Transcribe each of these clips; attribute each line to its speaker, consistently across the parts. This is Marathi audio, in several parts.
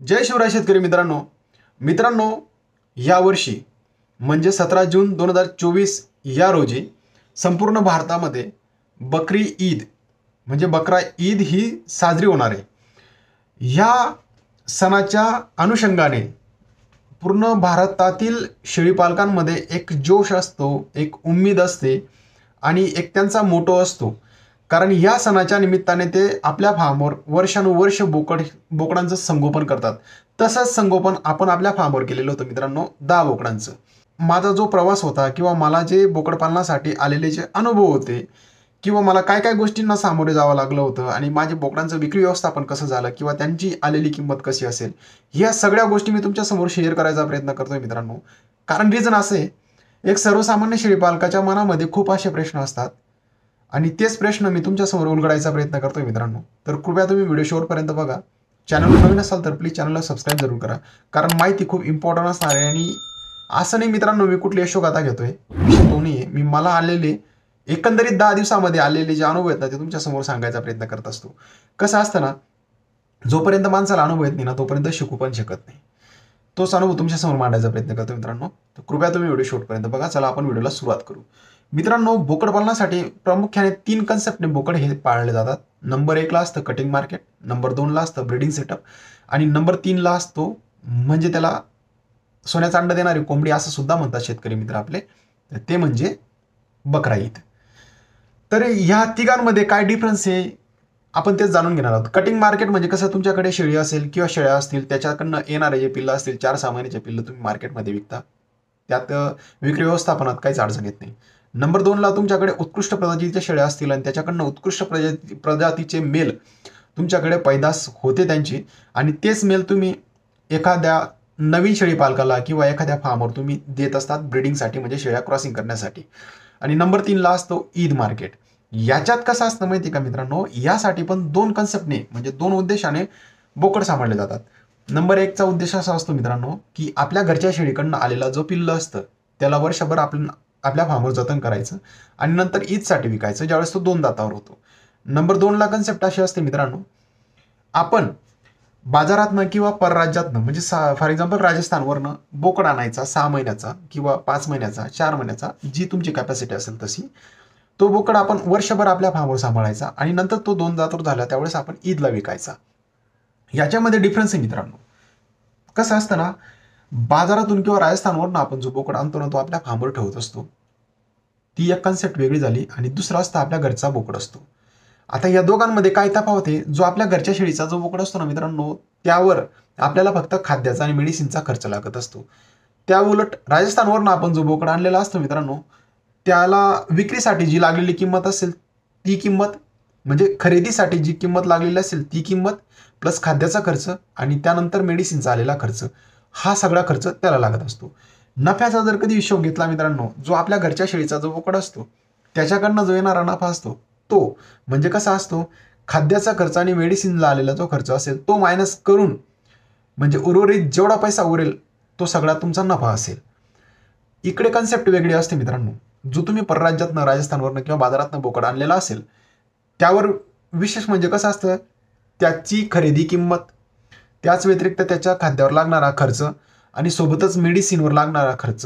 Speaker 1: जय शिवराय शेतकरी मित्रांनो. मित्रांनो, यावर्षी म्हणजे 17 जून 2024 या रोजी संपूर्ण भारतामध्ये बकरी ईद म्हणजे बकरा ईद ही साजरी होणार आहे. ह्या सणाच्या अनुषंगाने पूर्ण भारतातील शेळीपालकांमध्ये एक जोश असतो, एक उम्मीद असते आणि एक त्यांचा मोटो असतो. कारण या सणाच्या निमित्ताने ते आपल्या फार्मवर वर्षानुवर्ष बोकडांचं संगोपन करतात. तसंच संगोपन आपण आपल्या फार्मवर केलेलं होतं मित्रांनो, 10 बोकडांचं. माझा जो प्रवास होता किंवा मला जे बोकडपालनासाठी आलेले जे अनुभव होते किंवा मला काय काय गोष्टींना सामोरे जावं लागलं होतं आणि माझे बोकडांचं विक्री व्यवस्थापन कसं झालं किंवा त्यांची आलेली किंमत कशी असेल, ह्या सगळ्या गोष्टी मी तुमच्यासमोर शेअर करायचा प्रयत्न करतोय मित्रांनो. कारण रिझन असं आहे, एक सर्वसामान्य शेळीपालकाच्या मनामध्ये खूप असे प्रश्न असतात आणि तेच प्रश्न मी तुमच्यासमोर उलगडायचा प्रयत्न करतोय मित्रांनो. तर कृपया तुम्ही व्हिडिओ शेवटपर्यंत बघा. चॅनलवर नवीन असाल तर प्लीज चॅनलला सबस्क्राईब जरूर करा, कारण माहिती खूप इम्पॉर्टंट असणार आहे. आणि असं नाही मित्रांनो, मी कुठली यशोगाथा घेतोय, विषय तो नाही आहे. मी मला आलेले एकंदरीत 10 दिवसामध्ये आलेले जे अनुभव आहेत ना, ते तुमच्यासमोर सांगायचा प्रयत्न करत असतो. कसं असतं ना, जोपर्यंत माणसाला अनुभव येत नाही ना, तोपर्यंत शिकू पण शकत नाही. तोच अनुभव तुमच्यासमोर मांडायचा प्रयत्न करतो मित्रांनो. तर कृपया तुम्ही व्हिडिओ शेवटपर्यंत बघा. चला आपण व्हिडिओला सुरुवात करू. मित्रांनो, बोकड पालनासाठी प्रामुख्याने 3 कन्सेप्टने बोकड हे पाळले जातात. नंबर 1 ला असतं कटिंग मार्केट, नंबर 2 ला असतं ब्रीडिंग सेटअप आणि नंबर 3 ला असतो म्हणजे त्याला सोन्याचा अंडा देणारी कोंबडी असं सुद्धा म्हणतात शेतकरी मित्र आपले, ते म्हणजे बकरा ईद. तर ह्या तिघांमध्ये काय डिफरन्स आहे आपण तेच जाणून घेणार आहोत. कटिंग मार्केट म्हणजे कसं, तुमच्याकडे शेळी असेल किंवा शेळ्या असतील, त्याच्याकडनं येणारे जे पिल्लं असतील 4-6 महिन्याचे पिल्लं तुम्ही मार्केटमध्ये विकता. त्यात विक्री व्यवस्थापनात काहीच अडचण येत नाही. नंबर 2 ला तुमच्याकडे उत्कृष्ट प्रजातीच्या शेळ्या असतील आणि त्याच्याकडनं उत्कृष्ट प्रजातीचे मेल तुमच्याकडे पैदास होते त्यांची, आणि तेच मेल तुम्ही एखाद्या नवीन शेळी पालकाला किंवा एखाद्या फार्मवर तुम्ही देत असतात ब्रीडिंगसाठी, म्हणजे शेळ्या क्रॉसिंग करण्यासाठी. आणि नंबर 3 ला असतो ईद मार्केट. याच्यात कसं असतं माहिती का मित्रांनो, यासाठी पण 2 कन्सेप्टने म्हणजे 2 उद्देशाने बोकड सांभाळले जातात. नंबर 1 चा उद्देश असा असतो मित्रांनो, की आपल्या घरच्या शेळीकडनं आलेला जो पिल्लं असतं त्याला वर्षभर आपल्या फार्मवर जतन करायचं आणि नंतर ईदसाठी विकायचं, ज्यावेळेस तो 2 दातावर होतो. नंबर 2 ला कन्सेप्ट अशी असते मित्रांनो, आपण बाजारातनं किंवा परराज्यातनं म्हणजे फॉर एक्झाम्पल राजस्थानवरनं बोकड आणायचा 6 महिन्याचा किंवा 5 महिन्याचा, 4 महिन्याचा, जी तुमची कॅपॅसिटी असेल तशी. तो बोकड आपण वर्षभर आपल्या फार्मवर सांभाळायचा आणि नंतर तो 2 दातावर झाला त्यावेळेस आपण ईदला विकायचा. याच्यामध्ये डिफरन्स आहे मित्रांनो. कसं असतं ना, बाजारातून किंवा राजस्थानवरून आपण जो बोकड आणतो ना, तो आपल्या फार्मवर ठेवत असतो. ती एक कन्सेप्ट वेगळी झाली. आणि दुसरा असतं आपल्या घरचा बोकड असतो. आता या दोघांमध्ये काय तफावत आहे, जो आपल्या घरच्या शेळीचा जो बोकड असतो ना मित्रांनो, त्यावर आपल्याला फक्त खाद्याचा आणि मेडिसिनचा खर्च लागत असतो. त्या उलट राजस्थानवरून आपण जो बोकड आणलेला असतो मित्रांनो, त्याला विक्रीसाठी जी लागलेली किंमत असेल ती किंमत, म्हणजे खरेदीसाठी जी किंमत लागलेली असेल ती किंमत प्लस खाद्याचा खर्च आणि त्यानंतर मेडिसिनचा आलेला खर्च, हा सगळा खर्च त्याला लागत असतो. नफ्याचा जर कधी हिशोब घेतला मित्रांनो, जो आपल्या घरच्या शेळीचा जो बोकड असतो त्याच्याकडनं जो येणारा नफा असतो तो म्हणजे कसा असतो, खाद्याचा खर्च आणि मेडिसिनला आलेला जो खर्च असेल तो मायनस करून म्हणजे उर्वरित जेवढा पैसा उरेल तो सगळा तुमचा नफा असेल. इकडे कन्सेप्ट वेगळी असते मित्रांनो. जो तुम्ही परराज्यातनं राजस्थानवरनं किंवा बाजारातनं बोकड आणलेला असेल त्यावर विशेष म्हणजे कसं असतं, त्याची खरेदी किंमत, त्याच व्यतिरिक्त त्याच्या खाद्यावर लागणारा खर्च आणि सोबतच मेडिसिनवर लागणारा खर्च,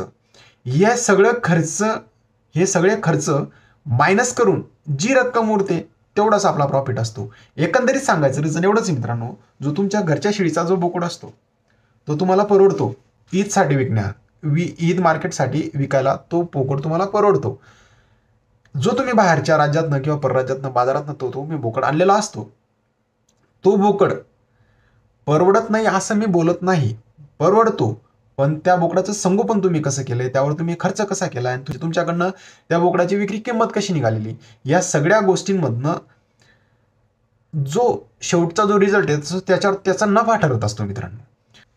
Speaker 1: हे सगळे खर्च मायनस करून जी रक्कम उरते तेवढाच आपला प्रॉफिट असतो. एकंदरीत सांगायचं रिझन एवढंच आहे मित्रांनो, जो तुमच्या घरच्या शेळीचा जो बोकड असतो तो तुम्हाला परवडतो ईदसाठी ईद मार्केटसाठी विकायला, तो बोकड तुम्हाला परवडतो. जो तुम्ही बाहेरच्या राज्यातनं किंवा परराज्यातनं बाजारातनं तो तुम्ही बोकड आणलेला असतो, तो बोकड परवडत नाही असं मी बोलत नाही, परवडतो. पण त्या बोकडाचं संगोपन तुम्ही कसं केलंय, त्यावर तुम्ही खर्च कसा केला आणि तुमच्याकडनं त्या बोकडाची विक्री किंमत कशी निघालेली, या सगळ्या गोष्टींमधनं जो शेवटचा जो रिझल्ट आहे त्याच्यावर त्याचा नफा ठरत असतो मित्रांनो.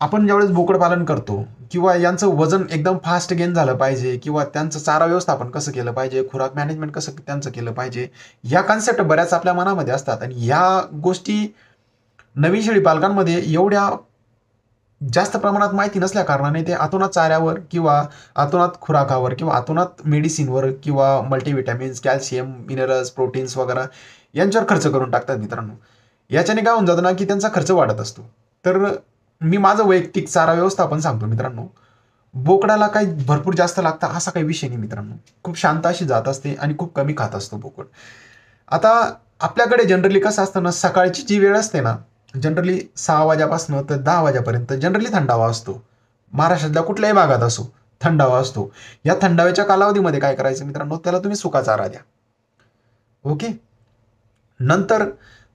Speaker 1: आपण ज्यावेळेस बोकड पालन करतो किंवा यांचं वजन एकदम फास्ट गेन झालं पाहिजे किंवा त्यांचं चारा व्यवस्थापन कसं केलं पाहिजे, खुराक मॅनेजमेंट कसं त्यांचं केलं पाहिजे, या कन्सेप्ट बऱ्याच आपल्या मनामध्ये असतात. आणि ह्या गोष्टी नवीन शेळी पालकांमध्ये एवढ्या जास्त प्रमाणात माहिती नसल्या कारणाने ते अतोनात चाऱ्यावर किंवा अतोनात खुराकावर किंवा अतोनात मेडिसिनवर किंवा मल्टीव्हिटॅमिन्स, कॅल्शियम, मिनरल्स, प्रोटीन्स वगैरे यांच्यावर खर्च करून टाकतात मित्रांनो. याच्याने काय होऊन जातं ना, की त्यांचा खर्च वाढत असतो. तर मी माझं वैयक्तिक चारा व्यवस्थापन सांगतो मित्रांनो. बोकडाला काही भरपूर जास्त लागतं असा काही विषय नाही मित्रांनो. खूप शांत अशी जात असते आणि खूप कमी खात असतो बोकड. आता आपल्याकडे जनरली कसं असतं ना, सकाळची जी वेळ असते ना, जनरली 6 वाजेपासून तर 10 वाजेपर्यंत जनरली थंडावा असतो. महाराष्ट्रातल्या कुठल्याही भागात असो, थंडावा असतो. या थंडाव्याच्या कालावधीमध्ये काय करायचं मित्रांनो, त्याला तुम्ही सुका चारा द्या. ओके. नंतर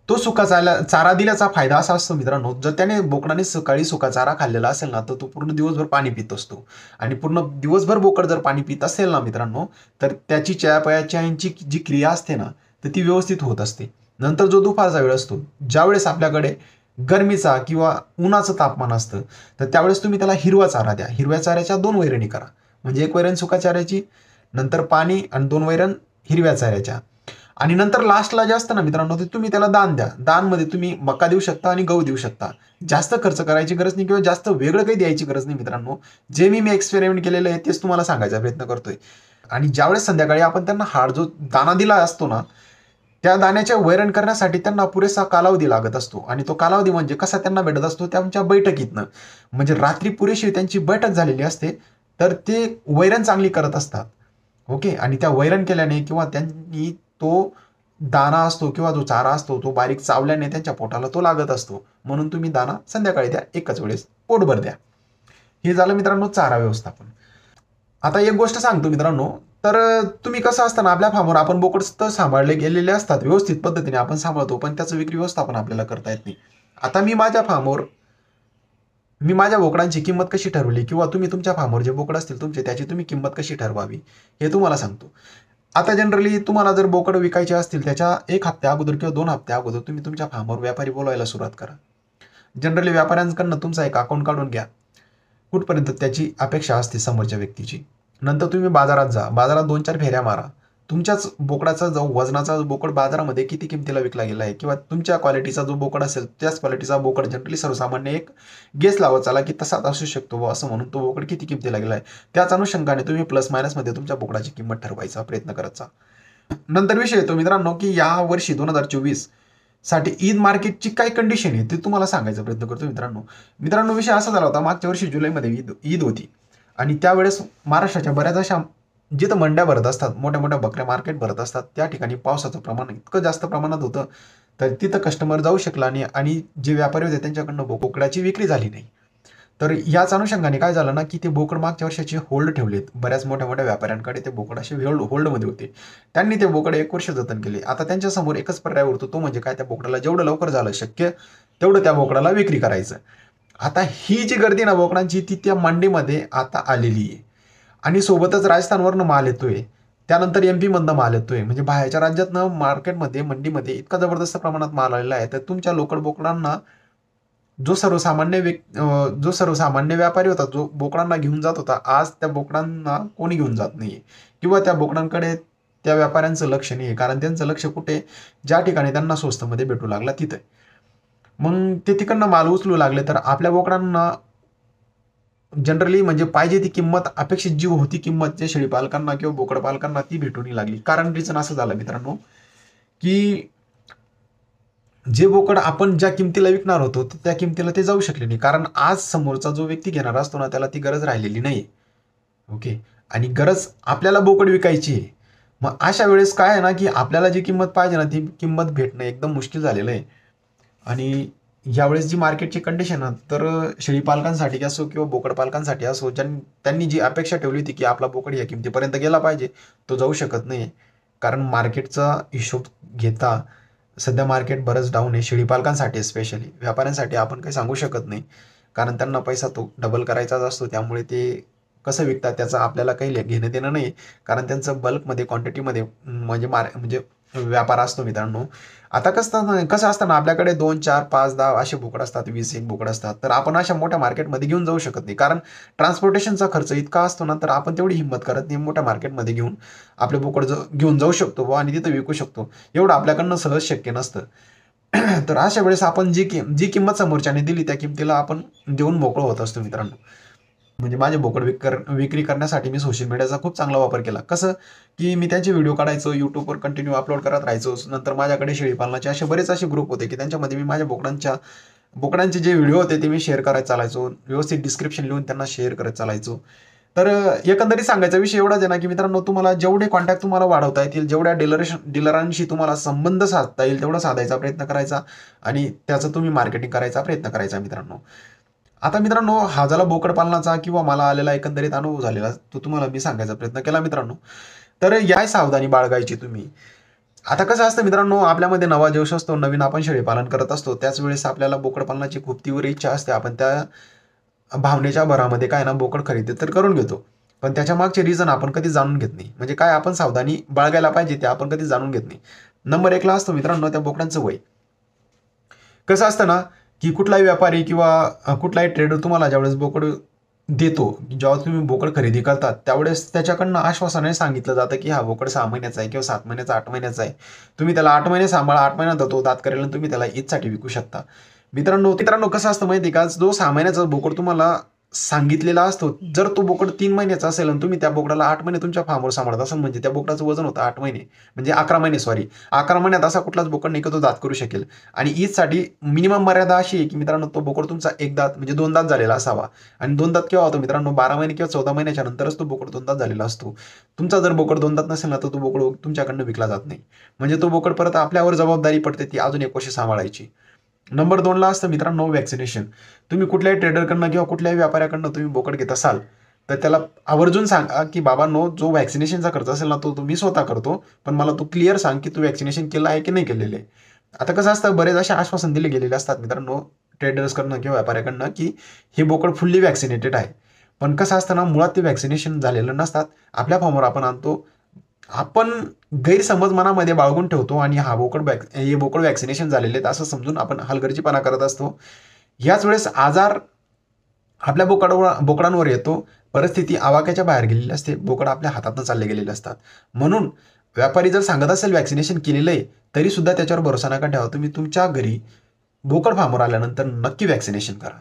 Speaker 1: तो सुका चारा दिल्याचा फायदा असा असतो मित्रांनो, जर त्याने बोकडाने सकाळी सुका चारा खाल्लेला असेल ना, तर तो पूर्ण दिवसभर पाणी पित असतो. आणि पूर्ण दिवसभर बोकड जर पाणी पित असेल ना मित्रांनो, तर त्याची चयापचयाची जी क्रिया असते ना, तर ती व्यवस्थित होत असते. नंतर जो दुपारचा वेळ असतो, ज्यावेळेस आपल्याकडे गरमीचा किंवा उन्हाचं तापमान असतं, तर त्यावेळेस तुम्ही त्याला हिरवा चारा द्या. हिरव्या चाऱ्याच्या 2 वैरणी करा. म्हणजे 1 वैरण सुका चाऱ्याची, नंतर पाणी आणि 2 वैरण हिरव्या चाऱ्याच्या. आणि नंतर लास्टला जे असतं ना मित्रांनो, ते तुम्ही त्याला दान द्या. दानमध्ये तुम्ही मका देऊ शकता आणि गहू देऊ शकता. जास्त खर्च करायची गरज नाही किंवा जास्त वेगळं काही द्यायची गरज नाही मित्रांनो. जे मी एक्सपेरिमेंट केलेलं आहे तेच तुम्हाला सांगायचा प्रयत्न करतोय. आणि ज्यावेळेस संध्याकाळी आपण त्यांना जो दाना दिला असतो ना, त्या दाण्याच्या वैरण करण्यासाठी त्यांना पुरेसा कालावधी लागत असतो. आणि तो कालावधी म्हणजे कसा त्यांना भेटत असतो, त्यांच्या बैठकीतनं. म्हणजे रात्री पुरेशी त्यांची बैठक झालेली असते, तर ते वैरण चांगली करत असतात. ओके. आणि त्या वैरण केल्याने किंवा त्यांनी तो दाना असतो किंवा जो चारा असतो तो बारीक चावल्याने त्यांच्या पोटाला तो लागत असतो. म्हणून तुम्ही दाना संध्याकाळी द्या, एकच वेळेस पोटभर द्या. हे झालं मित्रांनो चारा व्यवस्थापन. आता एक गोष्ट सांगतो मित्रांनो, तर तुम्ही कसं असतं ना, आपल्या फार्मवर आपण बोकड तर सांभाळले गेलेले असतात, व्यवस्थित पद्धतीने आपण सांभाळतो, पण त्याचं विक्री व्यवस्थापन आपल्याला करता येत नाही. आता मी माझ्या बोकडांची किंमत कशी ठरवली किंवा तुम्ही तुमच्या फार्मवर जे बोकड असतील तुमचे, त्याची तुम्ही किंमत कशी ठरवावी हे तुम्हाला सांगतो. आता जनरली तुम्हाला जर बोकड विकायचे असतील, त्याच्या 1 हप्त्या अगोदर किंवा 2 हप्त्या अगोदर तुम्ही तुमच्या फार्मवर व्यापारी बोलवायला सुरुवात करा. जनरली व्यापाऱ्यांकडनं तुमचा एक अकाउंट काढून घ्या, कुठपर्यंत त्याची अपेक्षा असते समोरच्या व्यक्तीची. नंतर तुम्ही बाजारात जा, बाजारात 2-4 फेऱ्या मारा. तुमच्याच बोकडाचा जो वजनाचा बोकड बाजारामध्ये किती किमतीला विकला गेला आहे किंवा तुमच्या क्वालिटीचा जो बोकड असेल त्याच क्वालिटीचा बोकड जनरली सर्वसामान्य एक गेस लावत चाला की तसाच असू शकतो असं म्हणून तो बोकड किती किमतीला गेला आहे. त्याच अनुषंगाने तुम्ही प्लस मायनसमध्ये तुमच्या बोकडाची किंमत ठरवायचा प्रयत्न करत जा. नंतर विषय येतो मित्रांनो, की या वर्षी 2024 साठी ईद मार्केटची काय कंडिशन आहे ते तुम्हाला सांगायचा प्रयत्न करतो मित्रांनो. विषय असा झाला होता, मागच्या वर्षी जुलैमध्ये ईद होती आणि त्यावेळेस महाराष्ट्राच्या बऱ्याच अशा जिथं मंड्या भरत असतात, मोठ्या मोठ्या बकऱ्या मार्केट भरत असतात, त्या ठिकाणी पावसाचं प्रमाण इतकं जास्त प्रमाणात होतं, तर तिथं कस्टमर जाऊ शकला नाही आणि जे व्यापारी होते त्यांच्याकडनं बोकडाची विक्री झाली नाही. तर याच अनुषंगाने काय झालं ना, की ते बोकड मागच्या वर्षाचे होल्ड ठेवलेत. बऱ्याच मोठ्या मोठ्या व्यापाऱ्यांकडे ते बोकड असे होल्डमध्ये होते. त्यांनी ते बोकड 1 वर्ष जतन केले. आता त्यांच्यासमोर एकच पर्याय उरतो, तो म्हणजे काय, त्या बोकडाला जेवढं लवकर झालं शक्य तेवढं त्या बोकडाला विक्री करायचं. आता ही जी गर्दी ना बोकडांची, ती त्या मंडीमध्ये आता आलेली आहे. आणि सोबतच राजस्थानवरनं माल येतोय, त्यानंतर MP मधनं माल येतोय. म्हणजे बाहेरच्या राज्यातनं मार्केटमध्ये, मंडीमध्ये इतका जबरदस्त प्रमाणात माल आलेला आहे. तर तुमच्या लोकल बोकडांना जो सर्वसामान्य व्यापारी होता, जो बोकडांना घेऊन जात होता, आज त्या बोकडांना कोणी घेऊन जात नाहीये किंवा त्या बोकडांकडे त्या व्यापाऱ्यांचं लक्ष नाहीये. कारण त्यांचं लक्ष कुठे, ज्या ठिकाणी त्यांना स्वस्तमध्ये भेटू लागला तिथे. मग ते तिकडनं माल उचलू लागले, तर आपल्या बोकडांना जनरली म्हणजे पाहिजे ती किंमत, अपेक्षित जी होती किंमत, जे शेळी पालकांना किंवा बोकड पालकांना ती भेटून लागली. कारण रिझन असं झालं मित्रांनो, की जे बोकड आपण ज्या किमतीला विकणार होतो त्या किमतीला ते जाऊ शकले नाही. कारण आज समोरचा जो व्यक्ती घेणार असतो ना, त्याला ती गरज राहिलेली नाही. ओके. आणि गरज आपल्याला बोकड विकायची आहे. मग अशा वेळेस काय आहे ना, की आपल्याला जी किंमत पाहिजे ना, ती किंमत भेटणं एकदम मुश्किल झालेलं आहे. आणि यावेळेस जी मार्केटची कंडिशन आहे, तर शेळी पालकांसाठी असो किंवा बोकड पालकांसाठी असो, त्यांनी जी अपेक्षा ठेवली होती की आपला बोकड या किमतीपर्यंत गेला पाहिजे, तो जाऊ शकत नाही. कारण मार्केटचा हिशोब घेता सध्या मार्केट बरंच डाऊन आहे, शेळी पालकांसाठी स्पेशली. व्यापाऱ्यांसाठी आपण काही सांगू शकत नाही, कारण त्यांना पैसा तो डबल करायचाच असतो. त्यामुळे ते कसं विकतात त्याचं आपल्याला काही घेणं देणं नाही, कारण त्यांचं बल्कमध्ये, क्वांटिटीमध्ये म्हणजे व्यापार असतो मित्रांनो. आता कसं असतं ना, आपल्याकडे 2, 4, 5, 10 असे बोकड असतात, 20 एक बोकड असतात. तर आपण अशा मोठ्या मार्केटमध्ये घेऊन जाऊ शकत नाही, कारण ट्रान्सपोर्टेशनचा खर्च इतका असतो ना, तर आपण तेवढी हिंमत करत नाही मोठ्या मार्केटमध्ये घेऊन आपले बोकड घेऊन जाऊ शकतो आणि तिथं विकू शकतो. एवढं आपल्याकडनं सहज शक्य नसतं. तर अशा वेळेस आपण जी किंमत समोरच्याने दिली त्या किमतीला आपण देऊन मोकळं होत असतो मित्रांनो. म्हणजे माझे बोकड विक्री करण्यासाठी मी सोशल मीडियाचा खूप चांगला वापर केला. कसं, की मी त्यांचे व्हिडिओ काढायचो, YouTubeवर कंटिन्यू अपलोड करत राहायचो. नंतर माझ्याकडे शेळी पालनाचे असे बरेच असे ग्रुप होते, की त्यांच्यामध्ये मी माझ्या बोकडांचे जे व्हिडिओ होते ते मी शेअर करायला चालायचो, व्यवस्थित डिस्क्रिप्शन लिहून त्यांना शेअर करत चालायचो. तर एकंदरीत सांगायचा विषय एवढाच आहे ना, की मित्रांनो तुम्हाला जेवढे कॉन्टॅक्ट तुम्हाला वाढवता येतील, जेवढ्या डीलरांशी तुम्हाला संबंध साधता येईल तेवढा साधायचा प्रयत्न करायचा आणि त्याचं तुम्ही मार्केटिंग करायचा प्रयत्न करायचा मित्रांनो. आता मित्रांनो, हा झाला बोकड पालनाचा किंवा मला आलेला एकंदरीत अनुभव झालेला तो तुम्हाला मी सांगायचा प्रयत्न केला मित्रांनो. तर या सावधानी बाळगायची तुम्ही. आता कसं असतं मित्रांनो, आपल्यामध्ये नवा जोश असतो, नवीन आपण शेळी पालन करत असतो, त्याच वेळेस आपल्याला बोकड पालनाची खूप तीव्र इच्छा असते. आपण त्या भावनेच्या भरामध्ये काय ना बोकड खरेदी तर करून घेतो, पण त्याच्या मागचे रिझन आपण कधी जाणून घेत नाही. म्हणजे काय आपण सावधानी बाळगायला पाहिजे ते आपण कधी जाणून घेत नाही. नंबर 1ला असतो मित्रांनो त्या बोकडांचं वय. कसं असतं ना, की कुठलाही व्यापारी किंवा कुठलाही ट्रेडर तुम्हाला ज्यावेळेस बोकड देतो, जेव्हा तुम्ही बोकड खरेदी करतात त्यावेळेस त्याच्याकडनं आश्वासनाने सांगितलं जातं, की हा बोकड 6 महिन्याचा आहे किंवा 7 महिन्याचा, 8 महिन्याचा आहे. तुम्ही त्याला 8 महिने सांभाळा, 8 महिन्यात तो दात करेल आणि तुम्ही त्याला ईदसाठी विकू शकता. मित्रांनो मित्रांनो कसं असतं माहिती का, जो 6 महिन्याचा बोकड तुम्हाला सांगितलेला असतो, जर तो बोकड 3 महिन्याचा असेल आणि तुम्ही त्या बोकडाला 8 महिने तुमच्या फार्मवर सांभाळत असाल, म्हणजे त्या बोकडाचं वजन होतं 8 महिने, म्हणजे 11 महिने 11 महिन्यात असा कुठलाच बोकड नाही की तो दात करू शकेल. आणि ईदसाठी मिनिमम मर्यादा अशी आहे, की मित्रांनो तो बोकड तुमचा एक दात म्हणजे 2 दात झालेला असावा. आणि 2 दात केव्हा होतो मित्रांनो, 12 महिने किंवा 14 महिन्याच्या नंतरच तो बोकड 2 दात झालेला असतो. तुमचा जर बोकड 2 दात नसेल ना, तर तो बोकड तुमच्याकडनं विकला जात नाही. म्हणजे तो बोकड परत आपल्यावर जबाबदारी पडते ती अजून 1 वर्ष सांभाळायची. नंबर 2ला असतं मित्रांनो व्हॅक्सिनेशन. तुम्ही कुठल्याही ट्रेडरकडनं किंवा कुठल्याही व्यापाऱ्याकडनं तुम्ही बोकड घेत असाल, तर त्याला आवर्जून सांगा, की बाबांनो जो व्हॅक्सिनेशनचा खर्च असेल ना, तो मी स्वतः करतो. पण मला तू क्लिअर सांग, की तू व्हॅक्सिनेशन केलं आहे की नाही केलेलं आहे. आता कसं असतं, बरेच असे आश्वासन दिले गेलेले असतात मित्रांनो ट्रेडर्सकडनं किंवा व्यापाऱ्याकडनं, की हे बोकड फुल्ली व्हॅक्सिनेटेड आहे. पण कसं असतं ना, मुळात ते व्हॅक्सिनेशन झालेलं नसतात. आपल्या फॉर्मवर आपण आणतो, आपण गैरसमज मनामध्ये बाळगून ठेवतो आणि हे बोकड व्हॅक्सिनेशन झालेले आहेत असं समजून आपण हलगर्जीपणा करत असतो. याच वेळेस आजार आपल्या बोकडांवर येतो. परिस्थिती आवाक्याच्या बाहेर गेलेली असते. बोकड आपल्या हातातून चालले गेलेले असतात. म्हणून व्यापारी जर सांगत असेल व्हॅक्सिनेशन केलेलं आहे, तरी सुद्धा त्याच्यावर भरोसा नका ठेवा. तुम्ही तुमच्या घरी बोकड फार्मवर आल्यानंतर नक्की व्हॅक्सिनेशन करा.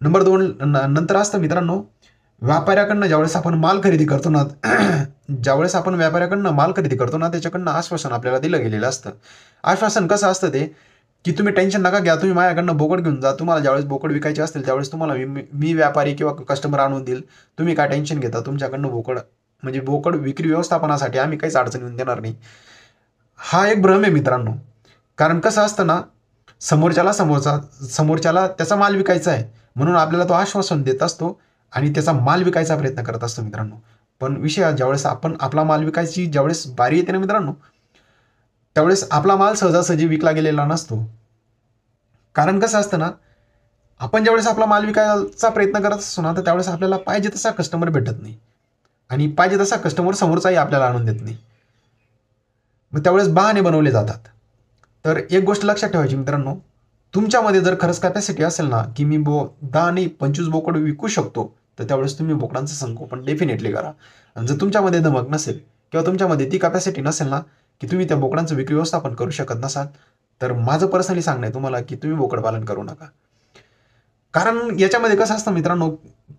Speaker 1: नंबर 2 नंतर असतं मित्रांनो, व्यापाऱ्याकडनं ज्यावेळेस आपण माल खरेदी करतो ना त्याच्याकडनं आश्वासन आपल्याला दिलं गेलेलं असतं. आश्वासन कसं असतं ते, की तुम्ही टेन्शन नका घ्या, तुम्ही माझ्याकडनं बोकड घेऊन जा. तुम्हाला ज्यावेळेस बोकड विकायचे असतील त्यावेळेस तुम्हाला मी व्यापारी किंवा कस्टमर आणून देईल. तुम्ही काय टेन्शन घेता, तुमच्याकडनं बोकड विक्री व्यवस्थापनासाठी आम्ही काहीच अडचण येऊन देणार नाही. हा एक भ्रम आहे मित्रांनो. कारण कसं असतं ना, समोरच्याला त्याचा माल विकायचा आहे म्हणून आपल्याला तो आश्वासन देत असतो आणि त्याचा माल विकायचा प्रयत्न करत असतो मित्रांनो. पण विषय ज्यावेळेस आपण आपला माल विकायची ज्यावेळेस बारी येते ना मित्रांनो, त्यावेळेस आपला माल सहजासहजी विकला गेलेला नसतो. कारण कसं असतं ना, आपण ज्यावेळेस आपला माल विकायचा प्रयत्न करत असतो ना, तर त्यावेळेस आपल्याला पाहिजे तसा कस्टमर भेटत नाही आणि पाहिजे तसा कस्टमर समोरचाही आपल्याला आणून देत नाही. मग त्यावेळेस बहाणे बनवले जातात. तर एक गोष्ट लक्षात ठेवायची मित्रांनो, तुमच्यामध्ये जर खरंच कॅपॅसिटी असेल ना, की मी 10 नाही 25 बोकड विकू शकतो, तर त्यावेळेस तुम्ही बोकडांचं संगोपन डेफिनेटली करा. आणि जर तुमच्यामध्ये धमक नसेल किंवा तुमच्यामध्ये ती कॅपॅसिटी नसेल ना, की तुम्ही त्या बोकडांचं विक्री व्यवस्थापन करू शकत नसाल, तर माझं पर्सनली सांगणं आहे तुम्हाला, की तुम्ही बोकड पालन करू नका. कारण याच्यामध्ये कसं असतं मित्रांनो,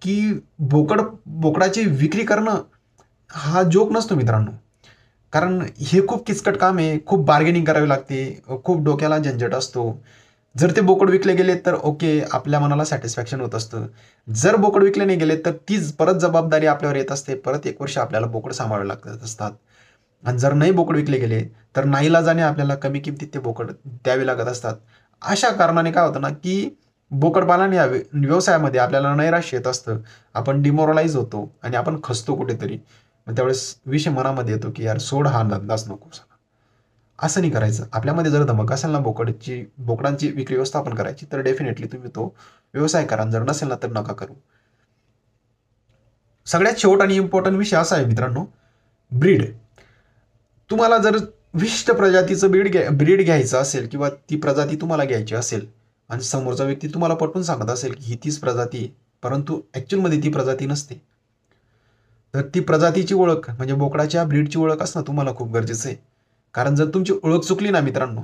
Speaker 1: की बोकडाची विक्री करणं हा जोक नसतो मित्रांनो. कारण हे खूप किचकट काम आहे, खूप बार्गेनिंग करावी लागते, खूप डोक्याला झंझट असतो. जर ते बोकड विकले गेले तर ओके, आपल्या मनाला सॅटिस्फॅक्शन होत असतं. जर बोकड विकले नाही गेले तर तीच परत जबाबदारी आपल्यावर येत असते. परत 1 वर्ष आपल्याला बोकड सांभाळावे लागत असतात. आणि जर नाही बोकड विकले गेले तर नाईलाजाने आपल्याला कमी किमतीत ते बोकड द्यावे लागत असतात. अशा कारणाने काय होतं ना, की बोकडपालन या व्यवसायामध्ये आपल्याला नैराश्य येत असतं. आपण डिमोरलाइज होतो आणि आपण खचतो कुठेतरी. मग त्यावेळेस विषय मनामध्ये येतो, की यार सोड हा धंदाच नको. असं नाही करायचं. आपल्यामध्ये जर धमक असेल ना बोकडांची विक्री व्यवस्थापन करायची, तर डेफिनेटली तुम्ही तो व्यवसाय करा. जर नसेल ना तर नका करू. सगळ्यात शेवट आणि इम्पॉर्टंट विषय असा आहे मित्रांनो, ब्रीड. तुम्हाला जर विशिष्ट प्रजातीचं ब्रीड घ्यायचं असेल किंवा ती प्रजाती तुम्हाला घ्यायची असेल आणि समोरचा व्यक्ती तुम्हाला पटवून सांगत असेल की ही तीच प्रजाती आहे, परंतु ॲक्च्युअलमध्ये ती प्रजाती नसते, तर ती प्रजातीची ओळख म्हणजे बोकडाच्या ब्रीडची ओळख असणं तुम्हाला खूप गरजेचं आहे. कारण जर तुमची ओळख चुकली ना मित्रांनो,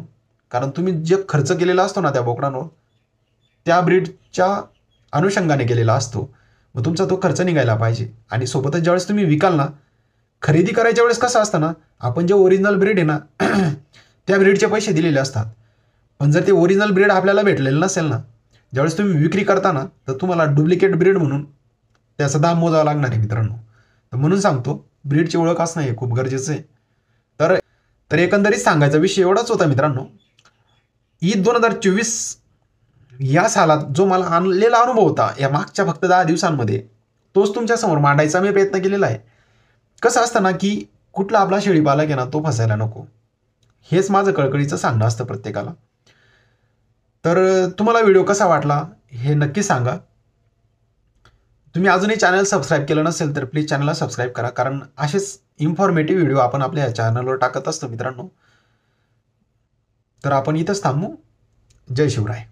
Speaker 1: कारण तुम्ही जे खर्च केलेला असतो ना त्या बोकडांवर, त्या ब्रीडच्या अनुषंगाने केलेला असतो. मग तुमचा तो खर्च निघायला पाहिजे. आणि सोबतच ज्यावेळेस तुम्ही विकाल ना, खरेदी करायच्या वेळेस कसं असतं ना, आपण जे ओरिजिनल ब्रीड आहे ना त्या ब्रीडचे पैसे दिलेले असतात. पण जर ते ओरिजिनल ब्रीड आपल्याला भेटलेलं नसेल ना, ज्यावेळेस तुम्ही विक्री करता ना, तर तुम्हाला डुप्लिकेट ब्रीड म्हणून त्याचा दाम मोजावा लागणार आहे मित्रांनो. तर म्हणून सांगतो, ब्रीडची ओळख असणं हे खूप गरजेचं आहे. तर तर एकंदरीत सांगायचा विषय एवढाच होता मित्रांनो. ईद 2024 या सालात जो मला आणलेला अनुभव होता या मागच्या फक्त 10 दिवसांमध्ये, तोच तुमच्यासमोर मांडायचा मी प्रयत्न केलेला आहे. कसं असतं ना, की कुठला आपला शेळीपालक आहे ना, तो फसायला नको, हेच माझं कळकळीचं सांगणं असतं प्रत्येकाला. तर तुम्हाला व्हिडिओ कसा वाटला हे नक्की सांगा. तुम्ही अजूनही चॅनल सबस्क्राईब केलं नसेल तर प्लीज चॅनलला सबस्क्राईब करा, कारण असेच इन्फॉर्मेटिव्ह व्हिडिओ आपण आपल्या चॅनलवर टाकत असतो मित्रांनो. तर आपण इथंच थांबू. जय शिवराय.